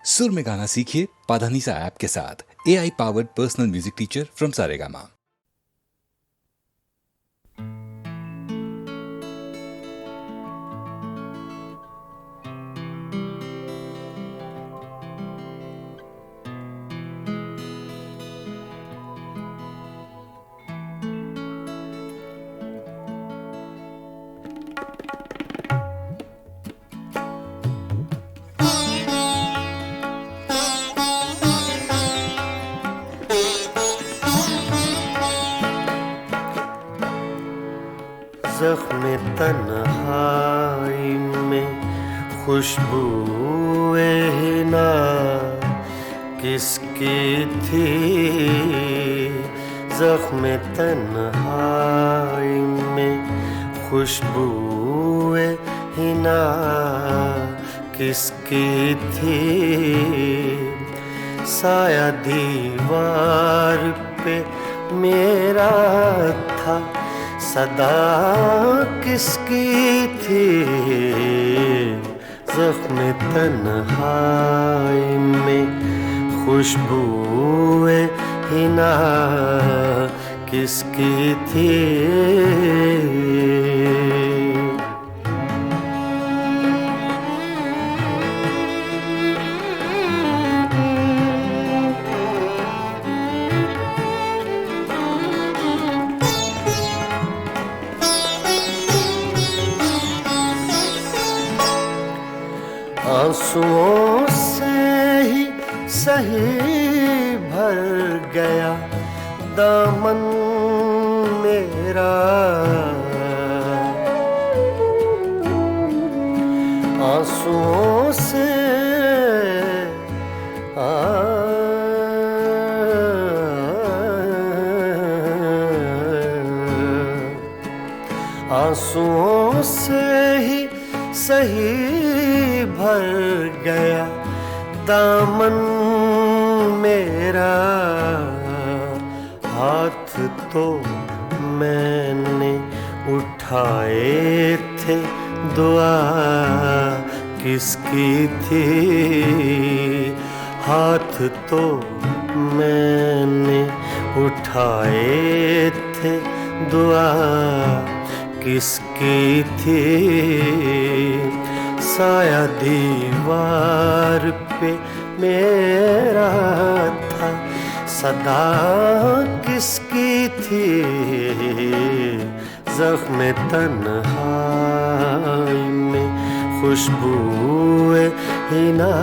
सुर में गाना सीखिए पाधानीसा ऐप के साथ। AI powered personal music teacher from Saregama. ज़ख्म तन्हाई में खुशबूए हिना किसकी थी। ज़ख्म तन्हाई में खुशबूए हिना किसकी थी। साया दीवार पे मेरा था, सदा किसकी थी। ज़ख्म तन्हाई में खुशबूए हिना किसकी थी। आंसुओं से ही सही भर गया दामन मेरा। आंसुओं से आंसुओं से ही सही भर गया दामन मेरा। हाथ तो मैंने उठाए थे, दुआ किसकी थी। हाथ तो मैंने उठाए थे, दुआ किसकी थी। साया दीवार पे मेरा था, सदा किसकी थी। ज़ख्म तन्हाई में खुशबूए हिना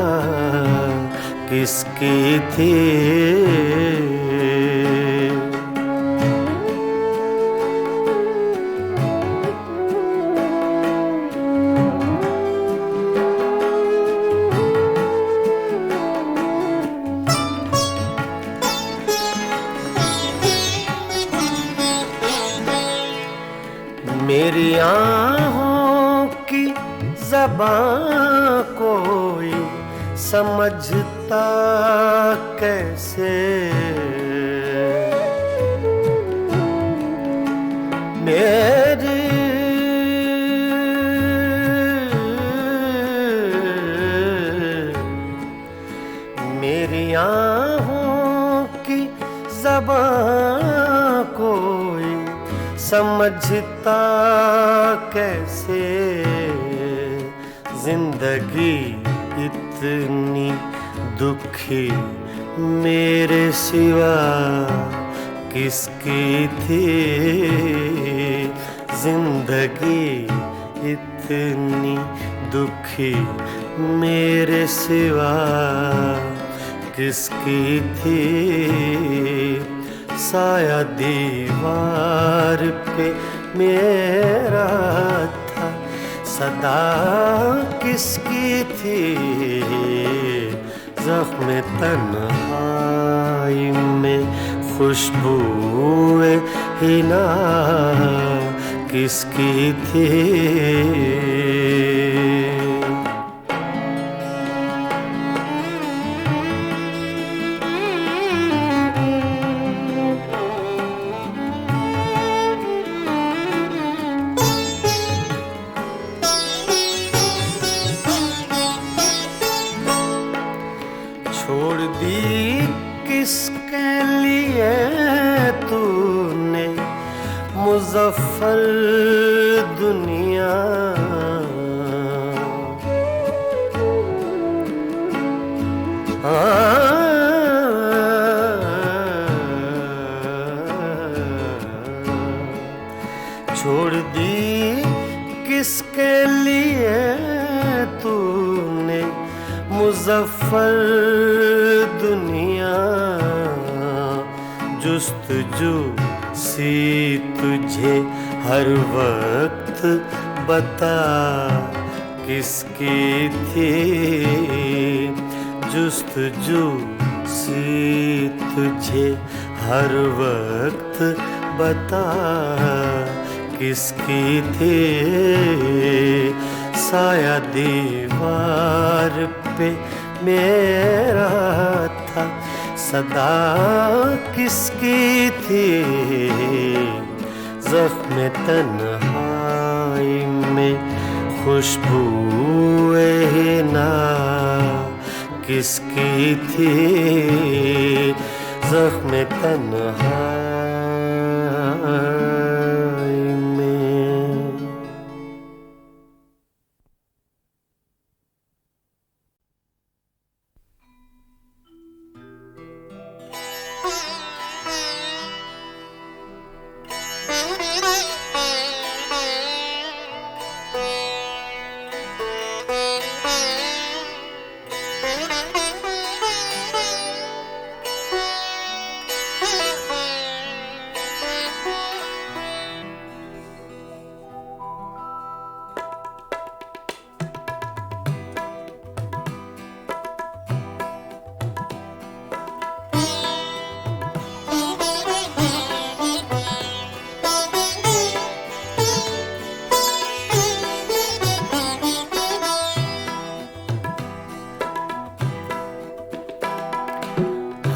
किसकी थी। मेरी आँखों की ज़बां कोई समझता कैसे। मेरी आँखों की ज़बां कोई समझता कैसे। जिंदगी इतनी दुखी मेरे सिवा किसकी थी। जिंदगी इतनी दुखी मेरे सिवा किसकी थी। साया दीवार पे मेरा था, सदा किसकी थी। ज़ख्म तन्हाई में खुशबूए हिना किसकी थी। छोड़ दी किसके लिए तूने मुजफ्फर दुनिया, छोड़ दी किसके लिए तूने मुजफ्फर दुनिया, जुस्तजू सी तुझे हर वक्त बता किसकी थी, जुस्तजू सी तुझे हर वक्त बता किसकी थी, साया दीवार पे मेरा था सदा किसकी थी, ज़ख्म तन्हाई में खुशबूए ना किसकी थी, ज़ख्म तन्हाई में।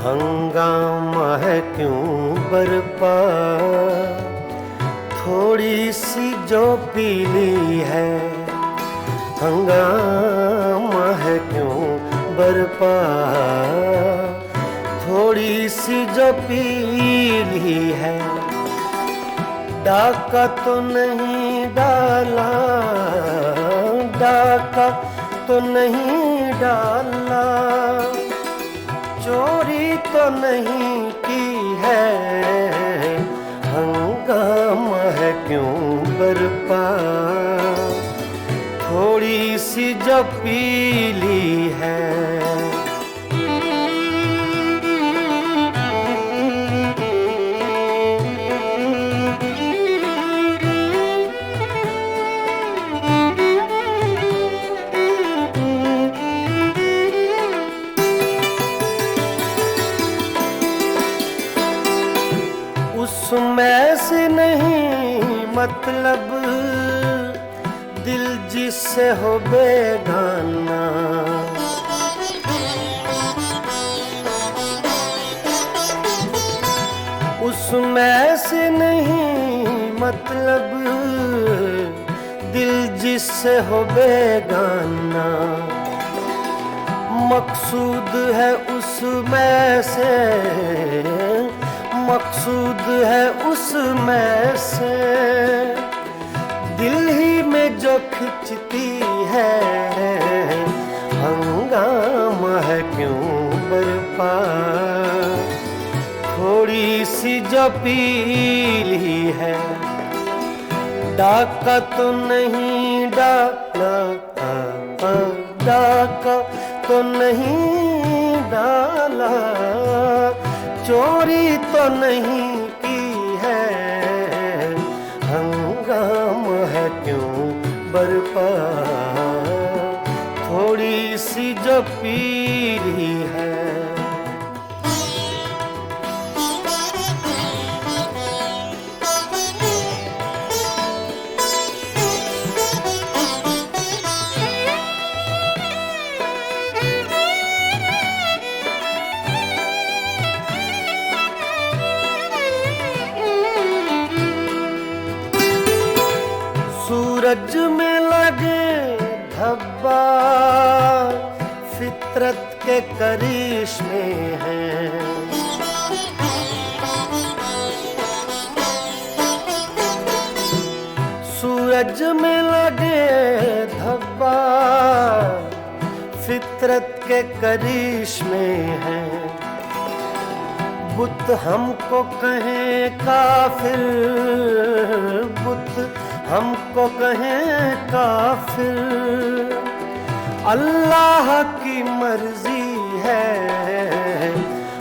हंगामा है क्यों बरपा, थोड़ी सी जो पीली है, हंगामा है क्यों बरपा, थोड़ी सी जो पीली है, डाका तो नहीं डाला, डाका तो नहीं डाला, चोरी तो नहीं की है, हंगामा है क्यों बरपा, थोड़ी सी जो पीली है। उसमें से नहीं मतलब दिल जिससे हो बेगाना, उसमें से नहीं मतलब दिल जिससे हो बेगाना, मकसूद है उसमें से, मकसूद है उसमें से, दिल ही में जो खिंचती है, हंगामा है क्यों बरपा, थोड़ी सी जो पीली है, डाका तो नहीं डाला, डाका तो नहीं डाला, चोरी तो नहीं की है, हंगामा है क्यों बरपा, थोड़ी सी जो पीली है। सूरज में लगे धब्बा, फितरत के करिश्मे हैं। सूरज में लगे धब्बा फितरत के करिश्मे हैं। बुत हमको कहें काफिर, बुत हमको कहें काफिर, अल्लाह की मर्जी है,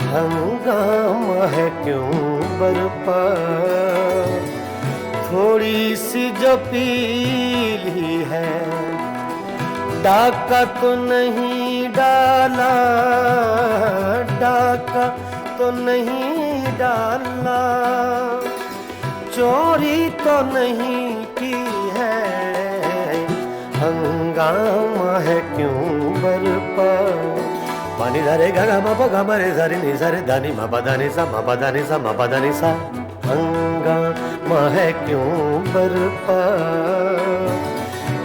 हंगामा है क्यों बरपा। थोड़ी सी जो पीली है, डाका तो नहीं डाला, डाका तो नहीं डाला, चोरी तो नहीं की है, हंगामा है क्यों बरपा। पानी धरे गा मा पा गा मा रे सा रे नि सा रे धा नि मा पा धा नि सा मा पा धा नि सा मा पा धा नि सा, हंगामा है क्यों बरपा।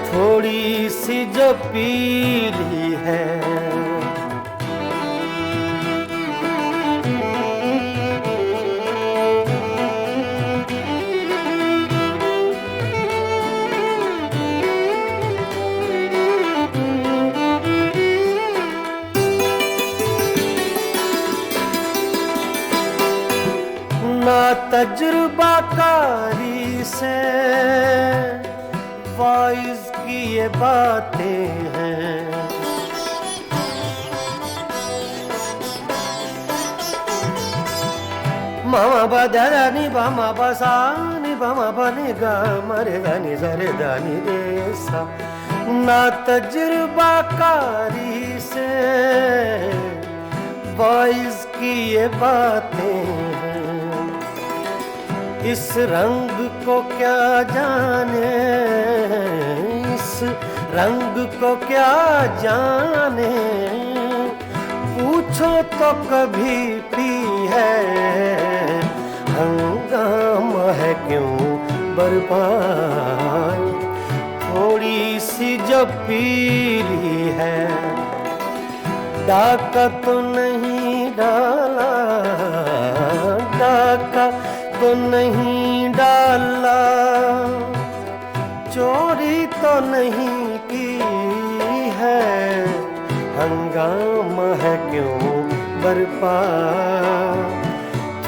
थोड़ी सी जो पीली है, ना तजुर्बाकारी से वाइज की ये बातें हैं। मामा बदा नि बामा बसा नि बामा बने गा मरे दानी सरे दानी रे सा। ना तजुर्बाकारी से वाइज की ये बातें हैं। इस रंग को क्या जाने, इस रंग को क्या जाने, पूछो तो कभी पी है, हंगामा है क्यों बरपा। थोड़ी सी जो पीली है, डाका तो नहीं डाला, डाका तो नहीं डाला, चोरी तो नहीं की है, हंगामा है क्यों बरपा।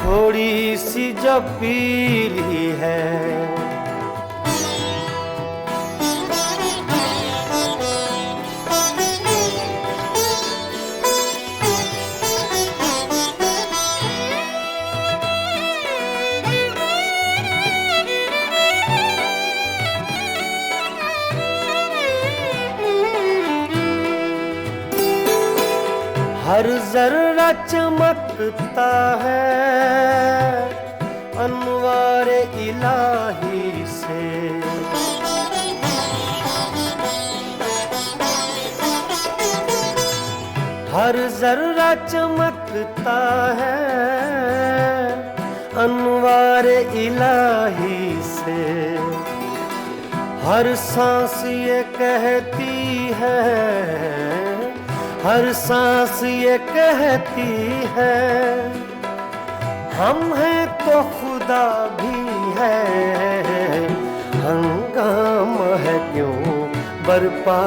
थोड़ी सी जो पीली है, हर जर्रा चमकता है अनवारे इलाही से। हर जर्रा चमकता है अनवारे इलाही से। हर सांस ये कहती है, हर सांस ये कहती है, हम हैं तो खुदा भी है, हंगामा है क्यों बरपा।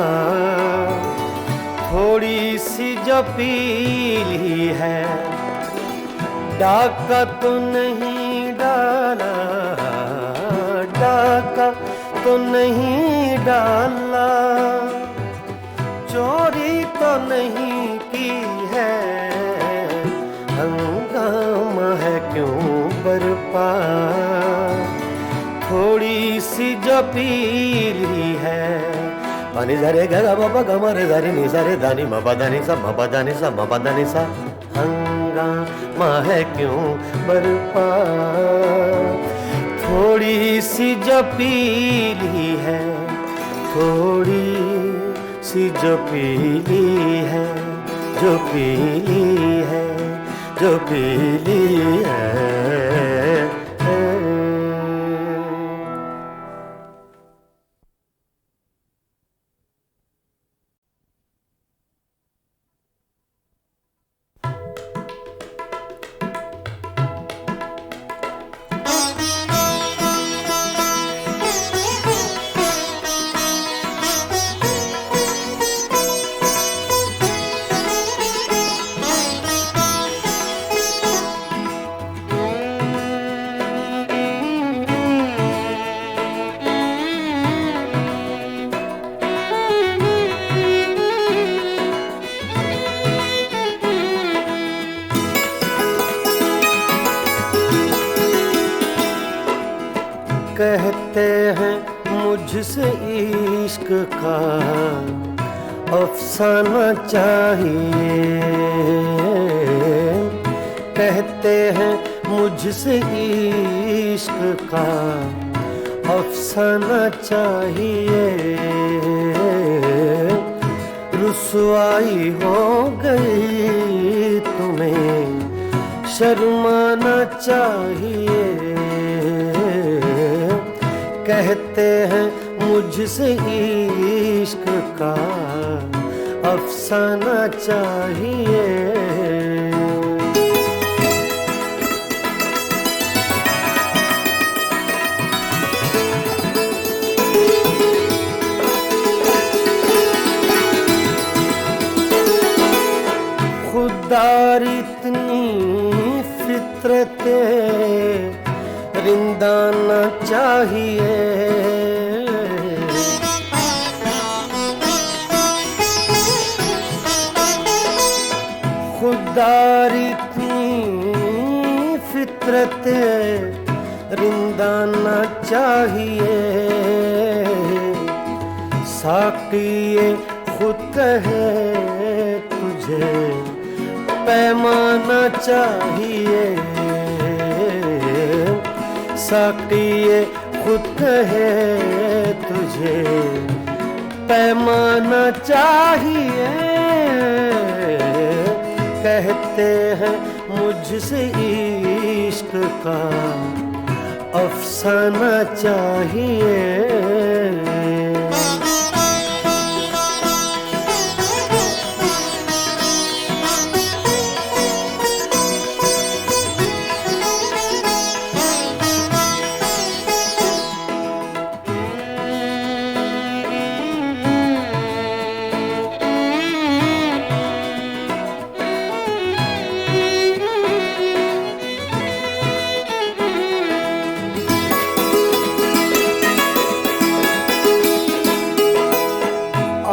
थोड़ी सी जो पीली है, डाका तो नहीं डाला, डाका तो नहीं डाला, चोरी तो नहीं की है, हंगामा है क्यों बरपा। थोड़ी सी जो पीली है, पानी झरे गा बाबा गा रे झरे नि झरे दानी मा पा दानी सा मा पा दानी सा मा पा दानी सा, हंगामा है क्यों बरपा। थोड़ी सी जो पीली है, थोड़ी सी जो पीली है, जो पीली है, जो पीली है। कहते हैं मुझसे इश्क का अफसाना चाहिए, कहते हैं मुझसे इश्क का अफसाना चाहिए। रुसवाई हो गई तुम्हें शर्माना चाहिए, कहते हैं मुझसे इश्क का अफसाना चाहिए। खुदार इतनी फितरते रिंदा न चाहिए, खुदार इतनी फितरते रिंदा न चाहिए। साक़िए खुद कहे तुझे पैमाना चाहिए, साक़िए खुद कहे तुझे पैमाना चाहिए। कहते हैं मुझसे इश्क का अफसाना चाहिए।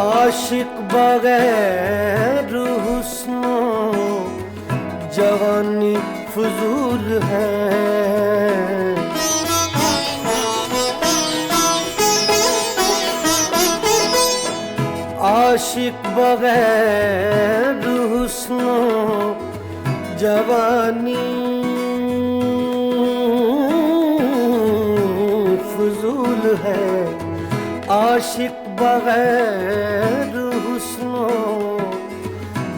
आशिक बगैर हुस्नो जवानी फजूल है, आशिक बगैर हुस्नो जवानी फजूल है। आशिक बगैर हुस्नो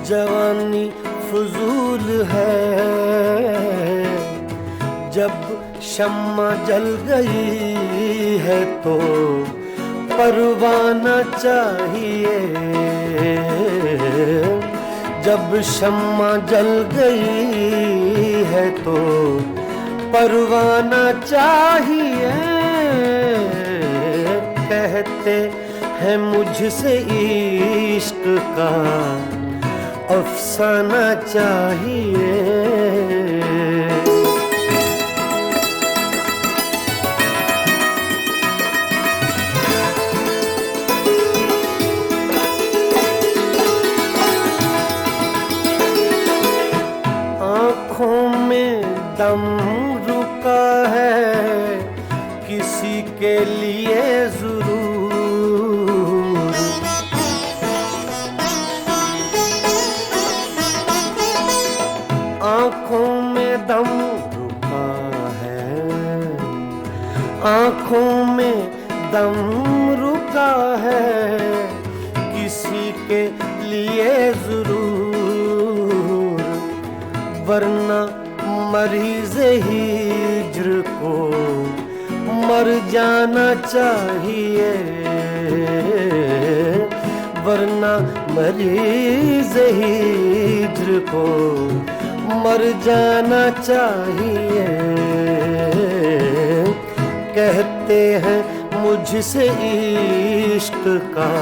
जवानी फजूल है। जब शम्मा जल गई है तो परवाना चाहिए, जब शम्मा जल गई है तो परवाना चाहिए। कहते हैं मुझसे इश्क का अफसाना चाहिए। आँखों में दम रुका है किसी के लिए जरूर, आँखों में दम रुका है, आँखों में दम रुका है किसी के लिए जरूर। वरना मरीज़ हिज्र को मर जाना चाहिए, वरना मरीज़ हिज्र को मर जाना चाहिए। कहते हैं मुझसे इश्क का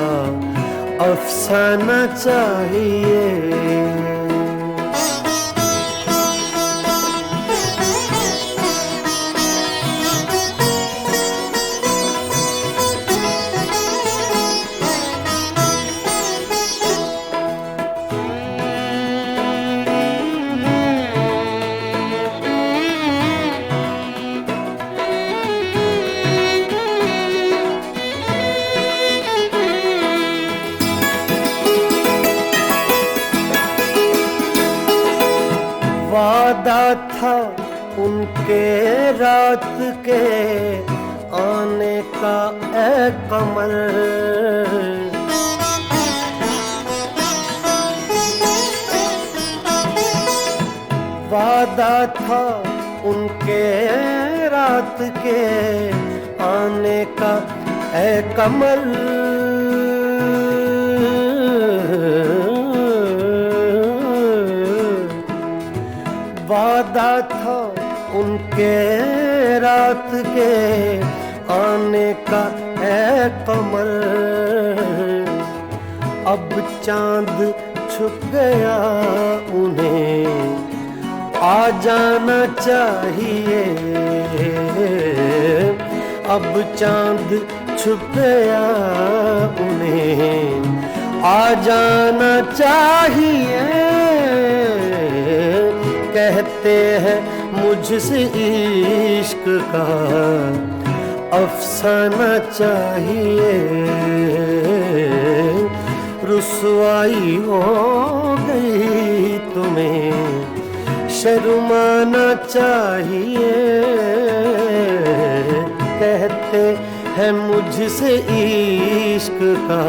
अफसाना चाहिए। वादा था उनके रात के आने का ए कमर, वादा था उनके रात के आने का ए कमर। वादा था उनके रात के आने का ए कमर। अब चांद छुप गया उन्हें आ जाना चाहिए। अब चांद छुप गया उन्हें आ जाना चाहिए। कहते हैं मुझसे इश्क का अफसाना चाहिए। रुसवाई हो गई तुम्हें शर्माना चाहिए। कहते हैं मुझसे इश्क का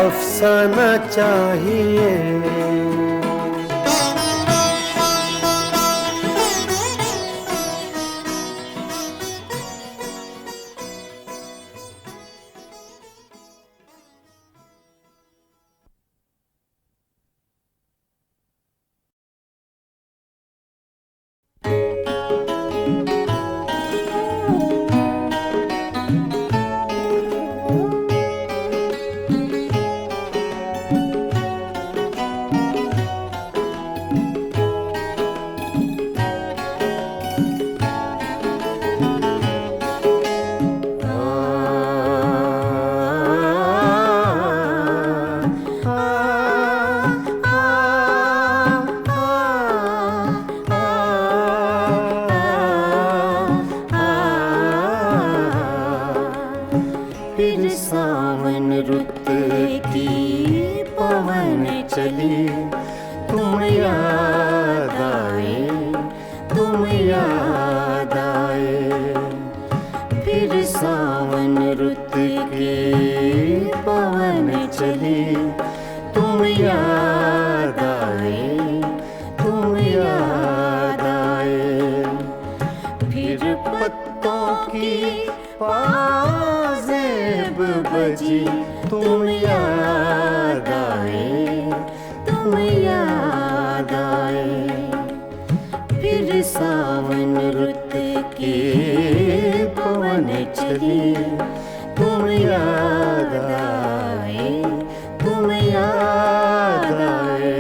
अफसाना चाहिए। फिर सावन रुत की पवन चली, तुम याद आए, तुम याद आए। फिर सावन रुत की पवन चली, तुम याद आए, तुम याद आए। फिर पत्तों की पाजेब बजी, तुम याद आए, तुम याद आए। फिर सावन रुत की पवन चली, तुम याद आए, तुम याद आए।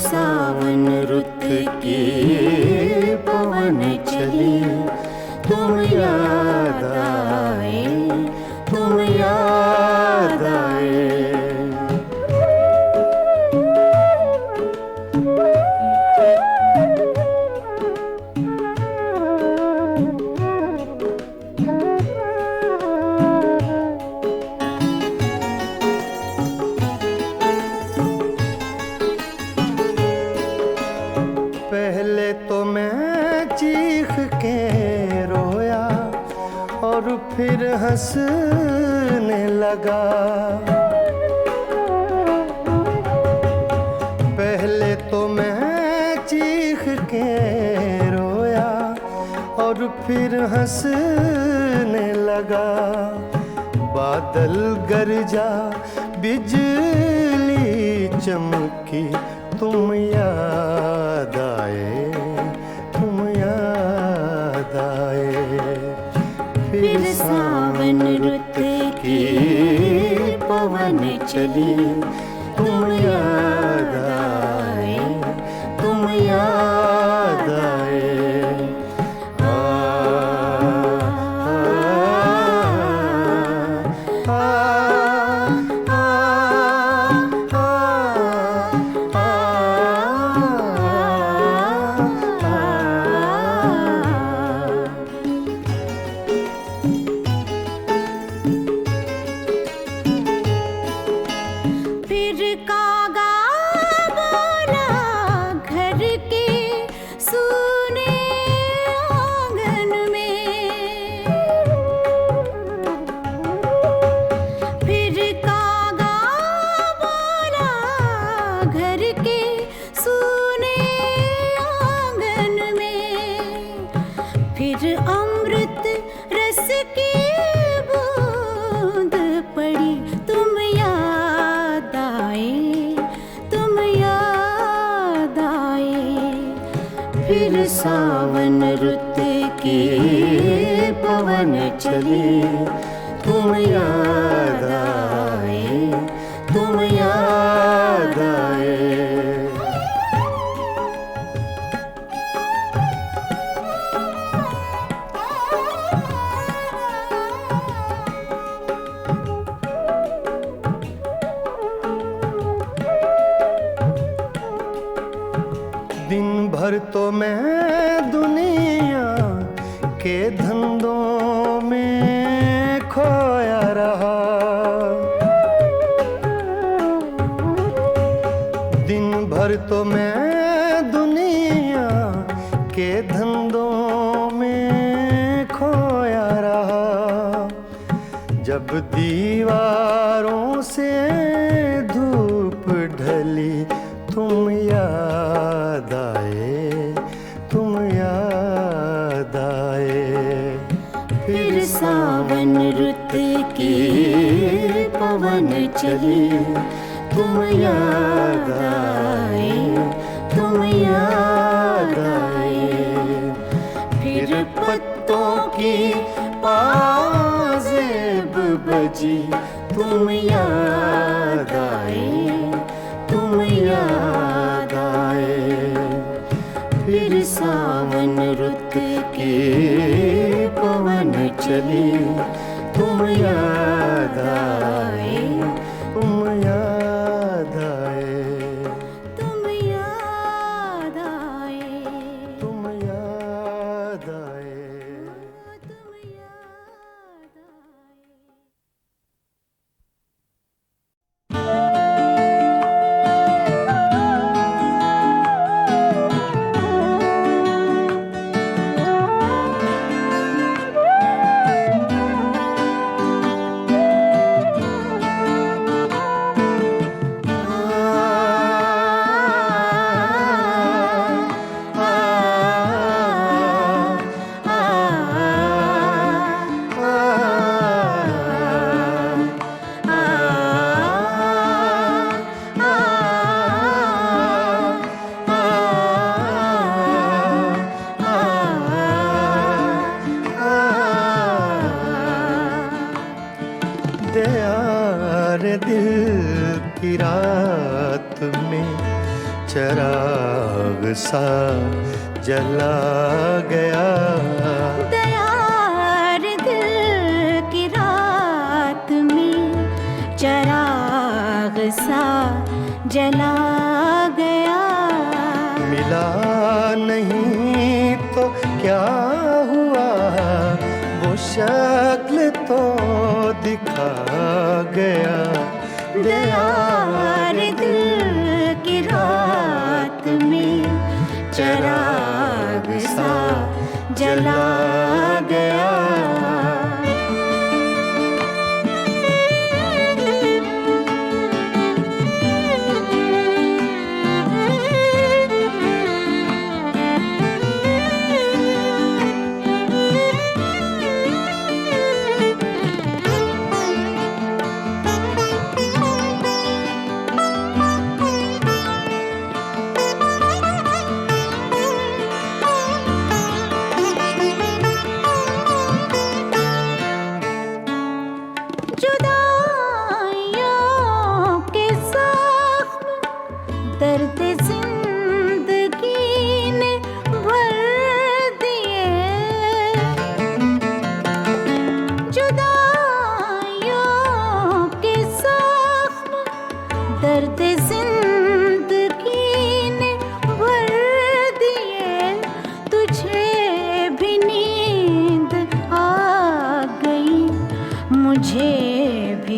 सावन रुत की पवन चली, तुम याद आए, तुम याद आए। पहले तो मैं चीख के रोया और फिर हंसने लगा। पहले तो मैं चीख के और फिर हंसने लगा। बादल गरजा बिजली चमकी, तुम याद आए, तुम याद आए। फिर सावन रुत की पवन चली, तुम याद आए, तुम याद आए। फिर कागा बोला घर के सूने आंगन में। फिर कागा बोला घर के सूने आंगन में। फिर अमृत रस की बूंद पड़ी, तुम याद आए, तुम याद आए। फिर सावन रुत की पवन चली, तुम याद आए, तुम याद आए। दिन भर तो मैं दुनिया के धंधों में खोया रहा। दिन भर तो मैं दुनिया के धंधों में खोया रहा। जब दीवारों से धूप ढली, तुम याद आए, तुम याद आए। फिर सावन रुत की पवन चली, तुम याद आए, तुम याद आए। फिर पत्तों की पाजेब बजी, तुम याद आए, तुम याद आए। फिर सावन रुत की पवन चली, तुम याद आए, तुम याद आए, तुम याद आए, तुम याद आए। तुम याद आए। रे दिल की रात में चिराग सा जला गया। दयार दिल की रात में चिराग सा जला गया। मिला नहीं तो क्या हुआ, वो शक्ल तो दिखा गया। दयार दिल की रात में चिराग सा जला गया।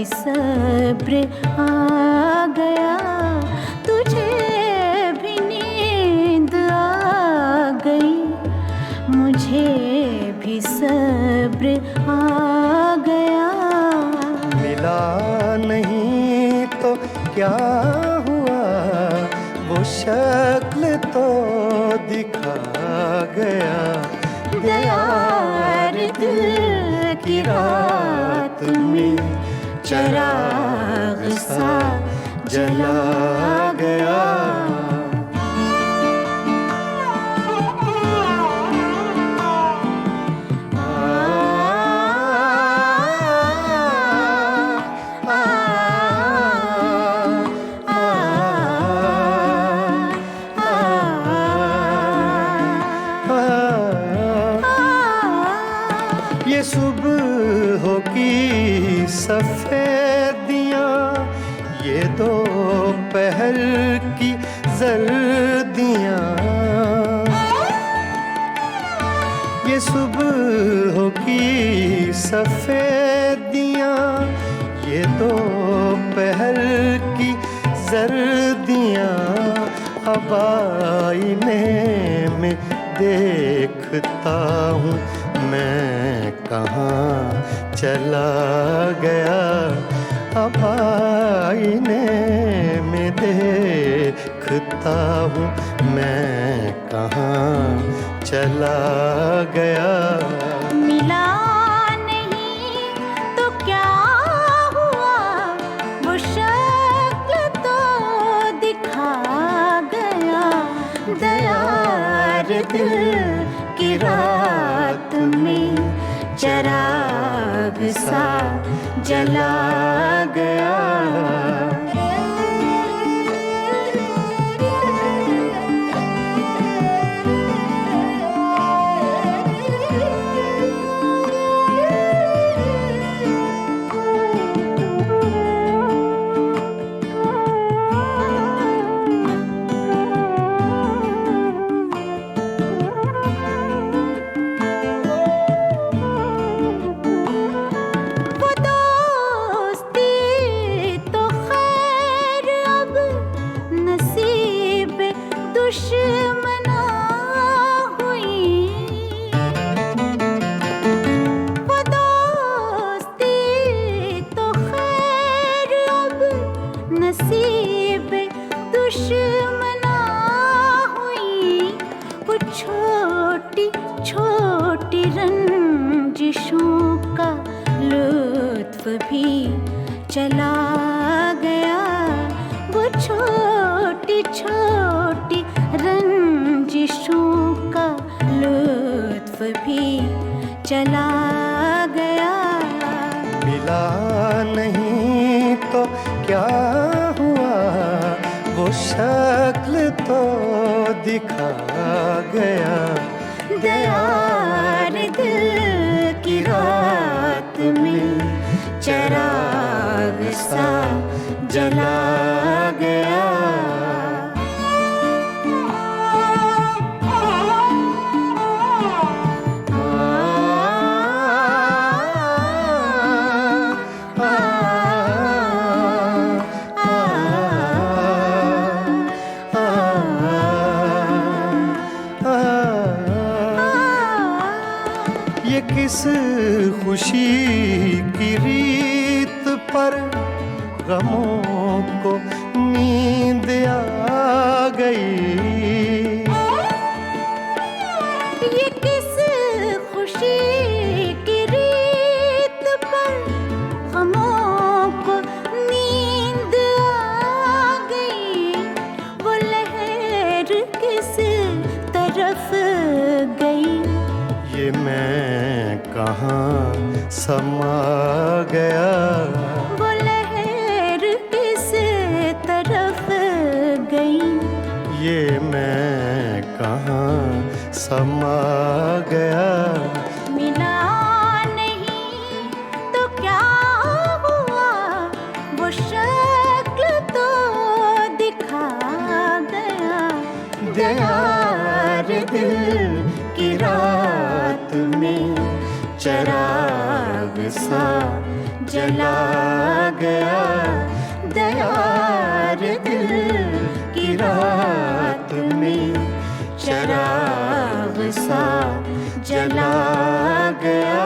भी सब्र आ गया, तुझे भी नींद आ गई, मुझे भी सब्र आ गया। मिला नहीं तो क्या हुआ, वो शक्ल तो दिखा गया। दयार दिल की रात में चराग सा जला गया। ये सुबह की सफेदियाँ, ये दोपहर की जर्दियाँ, ये सुबह की सफेदियाँ, ये दोपहर की जर्दियाँ, अब आईने में देखता हूँ मैं कहाँ चला गया। अब आईने में देखता हूँ मैं कहाँ चला गया। मिला नहीं तो क्या हुआ, वो शक्ल तो दिखा गया। दयार दिल की रात में चराग सा जला गया। दुश्मना हुई वो दोस्ती तो खैर अब नसीब दुश्मना हुई। वो छोटी छोटी रंजिशों का लुत्फ भी चला गया। वो छोटी छोटी रंजिशों का लुत्फ भी चला गया। मिला नहीं तो क्या हुआ, वो शक्ल तो दिखा गया। दयार दिल की रात में चराग सा जला गया। ये किस खुशी की रीत पर गमों को नींद आ गई। ये किस खुशी की रीत पर गमों को नींद आ गई। वो लहर किस तरफ गई, ये मैं कहाँ समा गया। वो लहर किस तरफ गई, ये मैं कहाँ समा गया। मिला नहीं तो क्या हुआ, वो शक्ल तो दिखा गया। दयार दिल की रात में चराग सा जला गया, दया रे दिल की रात में चराग सा जला गया।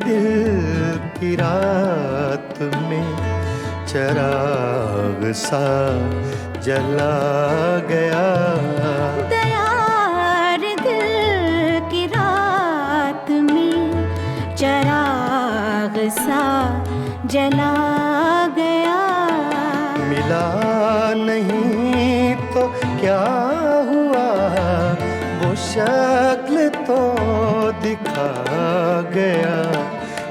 दिल की रात में चराग सा जला गया। दयार दिल की रात में चराग सा जला गया। मिला नहीं तो क्या हुआ, वो शक्ल तो दिखा गया।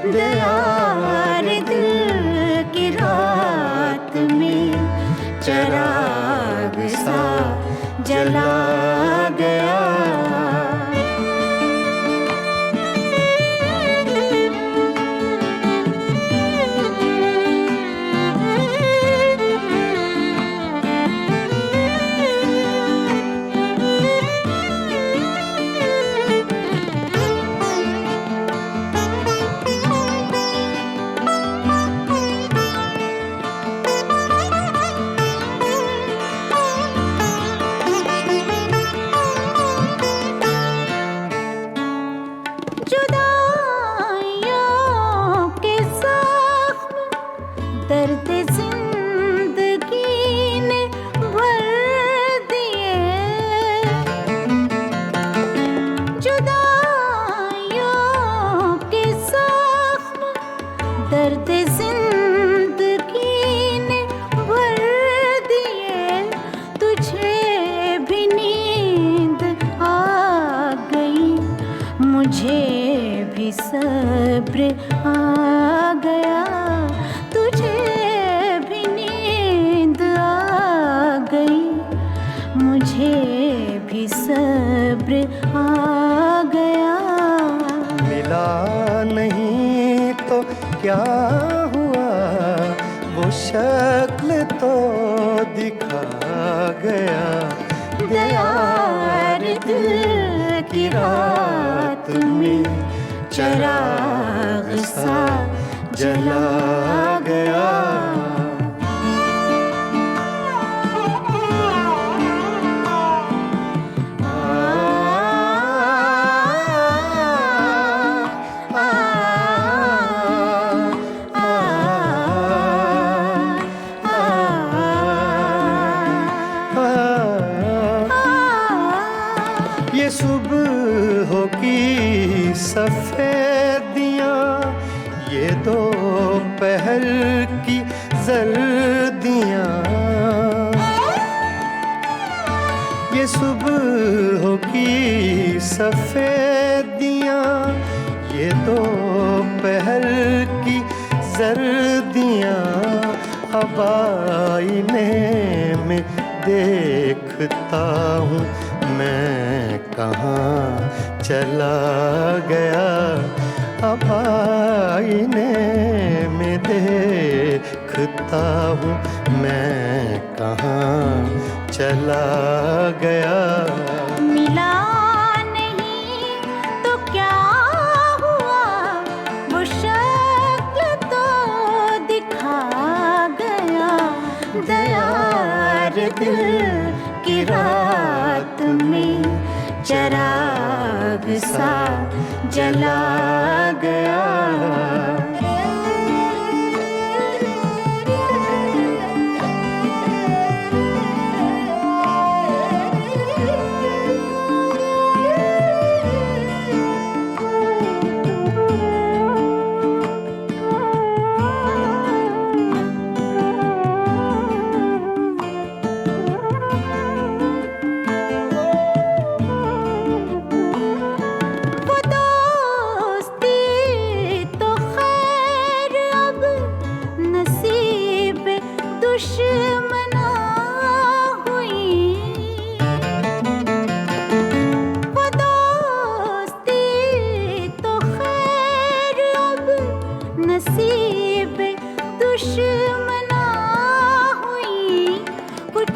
दयार दिल की रात में चराग सा जला गया। दर्द जिंदगी ने भर दिए, तुझे भी नींद आ गई, मुझे भी सब्र आ गया। तुझे भी नींद आ गई, मुझे भी सब्र आ गया। मिला नहीं तो क्या हुआ, वो शक्ल तो दिखा गया। दयार दिल की रात में चराग सा जला गया। ये सुबह की सफेदियाँ, ये दोपहर की जर्दियाँ, ये सुबह की सफेदियाँ, ये दोपहर की जर्दियाँ, अब आईने में देखता हूँ मैं कहाँ चला गया। अब आईने में देखता हूँ मैं कहाँ चला गया। मिला नहीं तो क्या हुआ, वो शक्ल तो दिखा गया। दयार दिल की रात रात में चराग सा जला गया।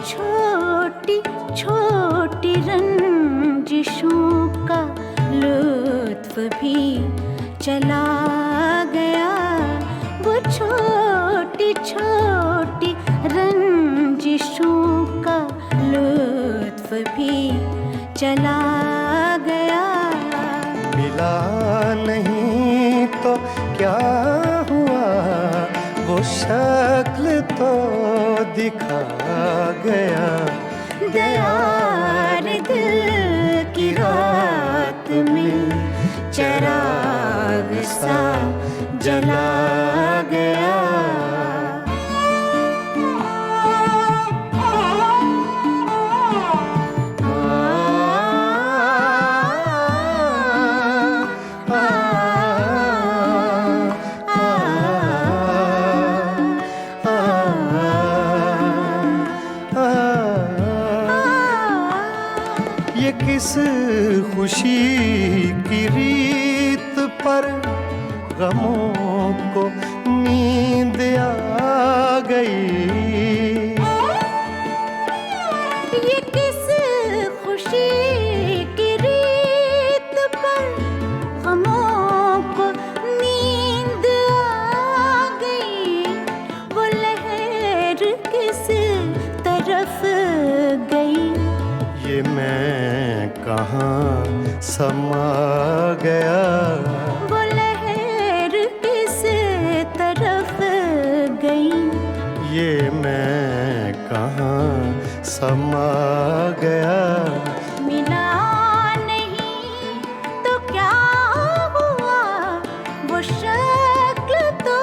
छोटी छोटी रंजिशों का लुत्फ भी चला गया। वो छोटी छोटी रंजिशों का लुत्फ भी चला गया। मिला नहीं तो क्या हुआ, वो शक्ल तो दिखा गया। दयार दिल की रात में चराग सा जला गया। ये किस खुशी की रीत पर गमों को नींद आ गई। ये किस खुशी की रीत पर गमों को नींद आ गई। वो लहर किस तरफ गई, ये मैं कहाँ समा गया। वो लहर किस तरफ गई, ये मैं कहाँ समा गया। मिला नहीं तो क्या हुआ, वो शक्ल तो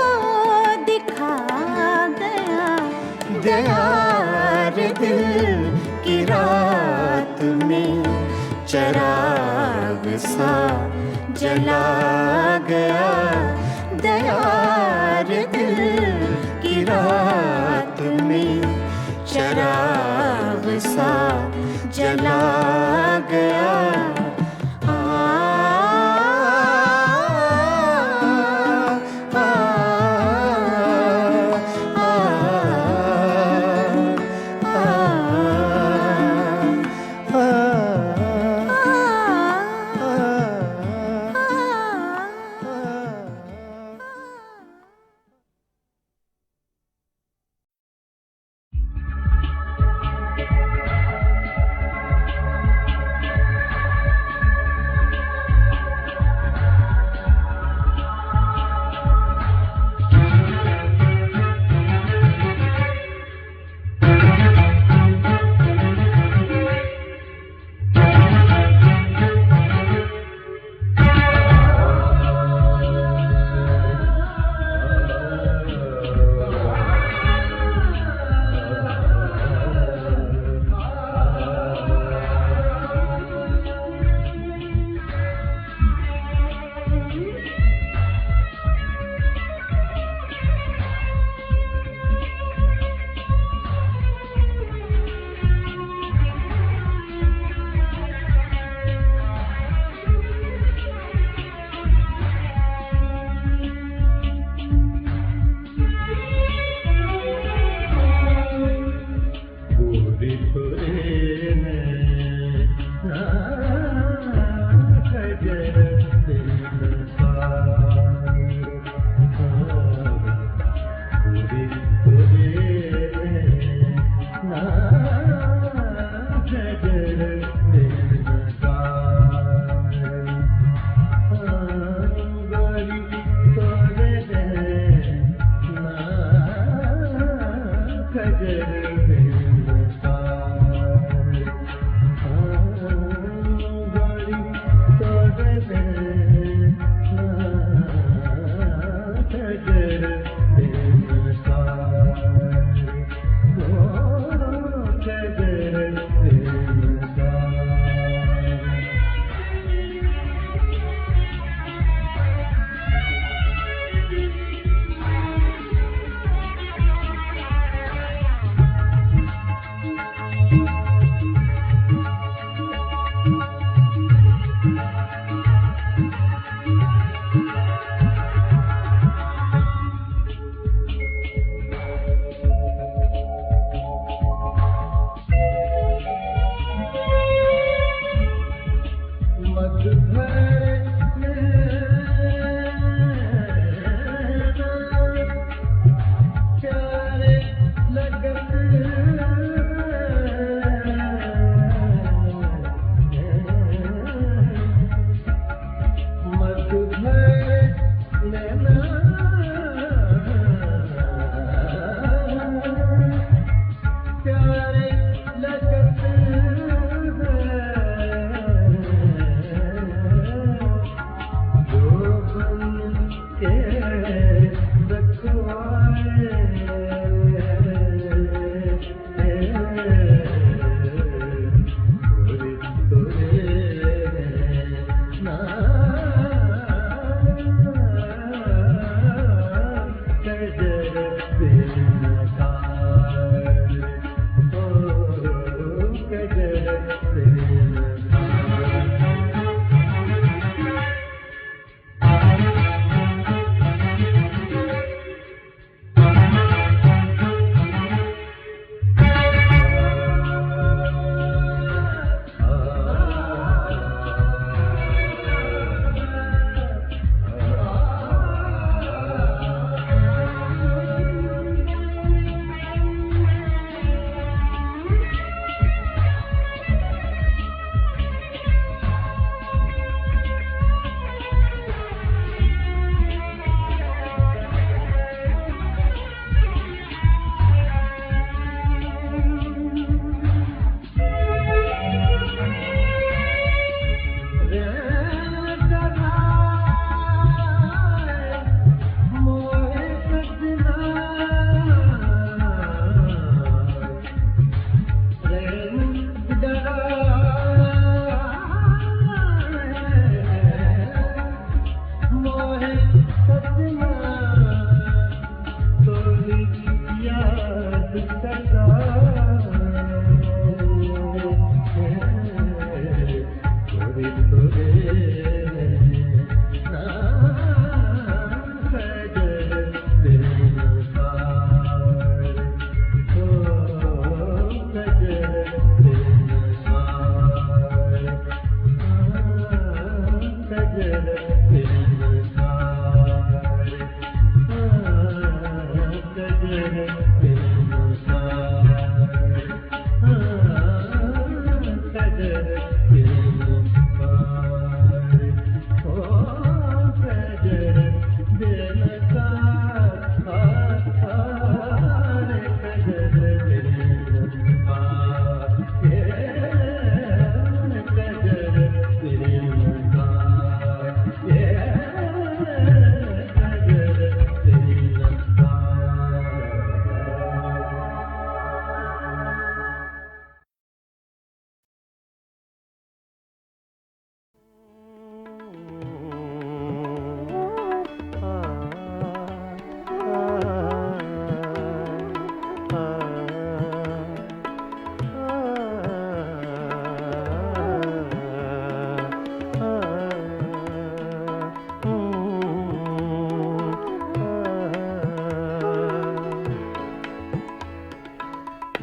दिखा गया। दयार दिल की रात में चराग सा जला गया। दयार दिल की रात में चराग सा जला गया।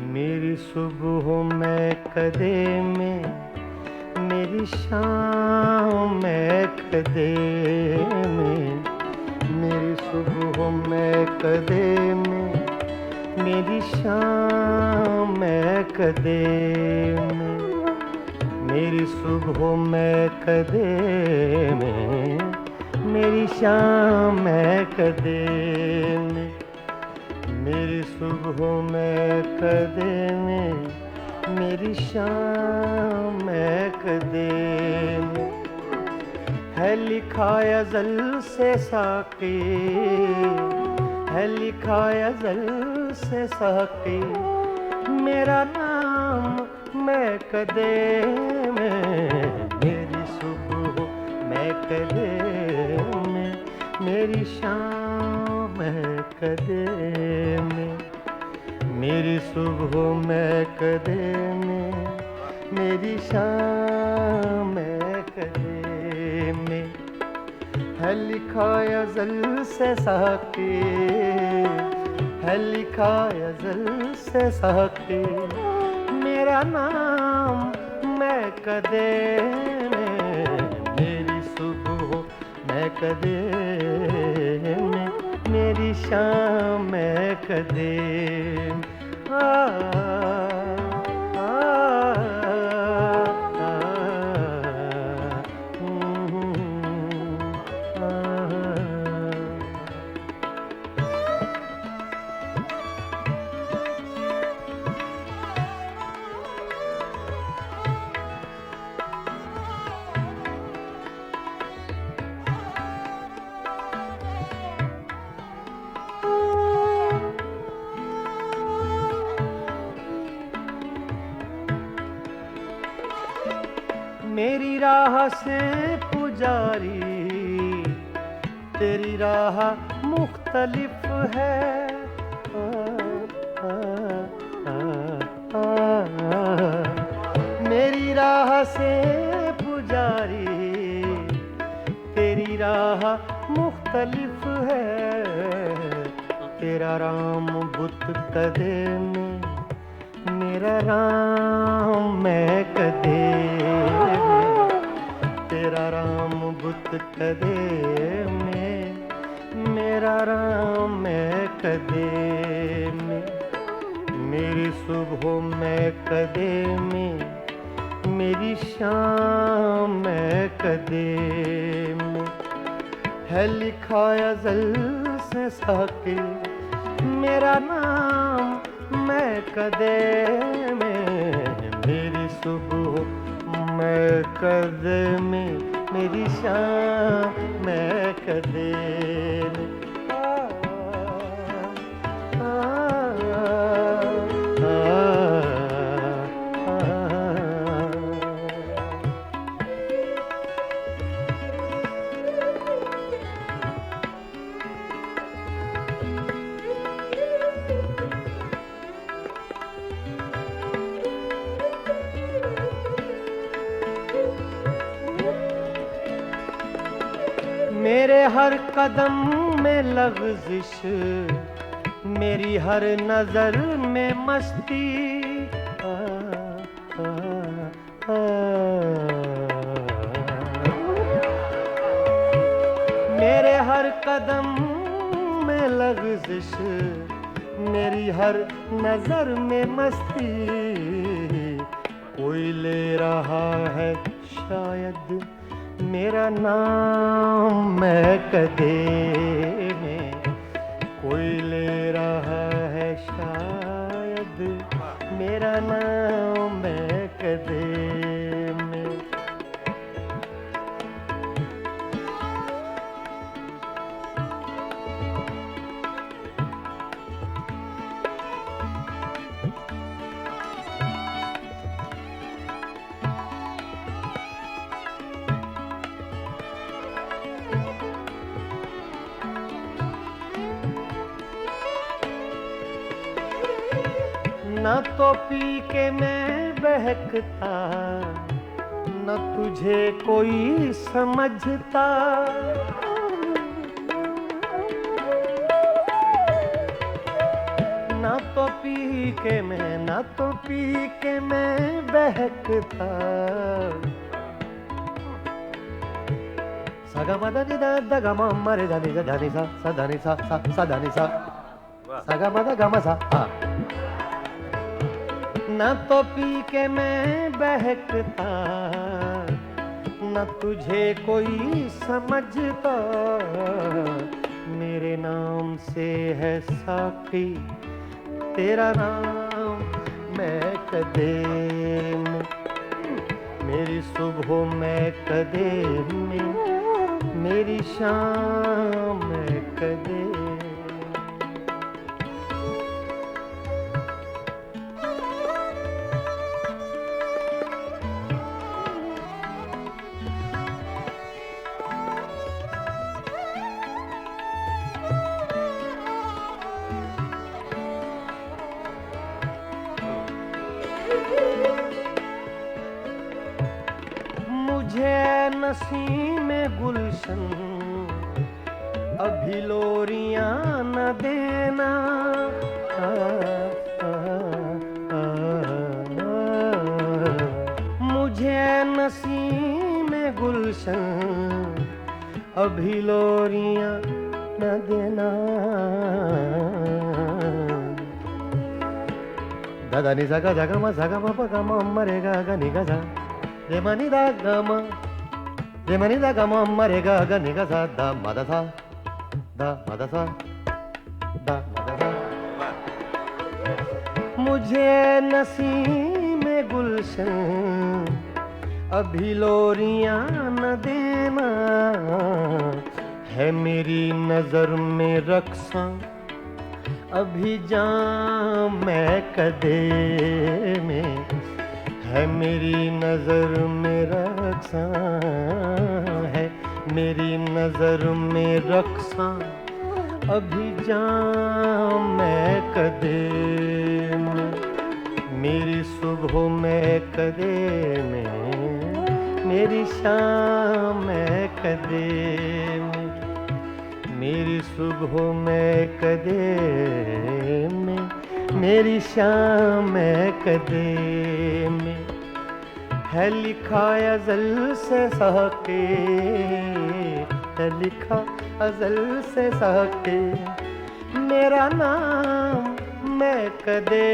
मेरी सुबह में कदे में, मेरी शाम में कदे में, मेरी सुबह में कदे में, मेरी शाम में कदे में, मेरी सुबह में कदे में, मेरी शाम में कदे में, मेरी सुबह में कदे में, मेरी शाम में कदे में, है लिखा अज़ल से साक़ी, है लिखा अज़ल से साक़ी, मेरा नाम मैं कदे में, मेरी सुबह मैं कदे में, मेरी शाम मैं कदे में, मेरी सुबह मैं कदे में, मेरी शाम मैं कदे में, है लिखा अज़ल से साक़ी, है लिखा अज़ल से साक़ी, मेरा नाम मैं कदे में, मेरी सुबह मैं कदे में, मेरी शाम मैं कदे आ, आ, आ, मेरी राह से पुजारी, तेरी राह मुख्तलिफ है, मेरी राह से पुजारी, तेरी राह मुख्तलिफ है, तेरा राम बुत कदे में, मेरा राम मैं कदे में, तेरा राम बुत कदे में, मेरा राम मैं कदे में, मेरी सुबह मैं कदे में, मेरी शाम मैं कदे में, है लिखा अज़ल से साक़ी, मेरा नाम मैं कदे में, मेरी सुबह मैं कदे में, मेरी शाम मैं कदे में, हर कदम में लग़ज़िश, मेरी हर नजर में मस्ती। मेरे हर कदम में लग़ज़िश, मेरी हर नजर में मस्ती। कोई ले रहा है शायद मेरा नाम महकदे में, कोई ले रहा है शायद मेरा नाम महकदे में। न तो पी के मैं बहकता, न तुझे कोई समझता। न तो पी के मैं, न तो पी के मैं बहकता। सगा मदा नि दा दा गा मा मा रे धा नि सा सा धा नि सा सा धा नि सा सगा मदा गा मा सा। हाँ, न तो पी के मैं बहकता, न तुझे कोई समझता। मेरे नाम से है साकी तेरा नाम महकदे में, मेरी सुबह महकदे में, मेरी शाम महकदे। मुझे नसीम गुलशन अभी लोरियां न देना। मुझे नसीम गुलशन अभी लोरियां न देना। दादा नि सा गा मा सा गा मा पा गा मा मा रे गा नि गा सा रे मा नि दा गा मा रे मा नि दा गा मा मा रे गा नि गा सा दा मा दा सा दा मा दा सा दा मा दा सा। मुझे नसीम गुलशन अभी लोरियां न देना। है मेरी नजर में रक्सा अभी जाम महकदे में, है मेरी नजर में रक्सा, है मेरी नजर में रक्सा अभी जाम महकदे में। मेरी सुबह महकदे में, मेरी शाम महकदे में, मेरी सुबह महकदे में, मेरी शाम महकदे में। है लिखा अज़ल से सहके, है लिखा अज़ल से सहके मेरा नाम महकदे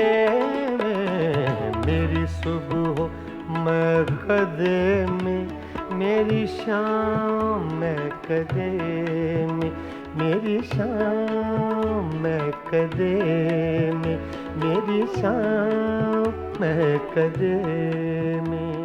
में। मेरी सुबह महकदे में, मेरी शाम महकदे में, मेरी शाम महकदे में, मेरी शाम महकदे में।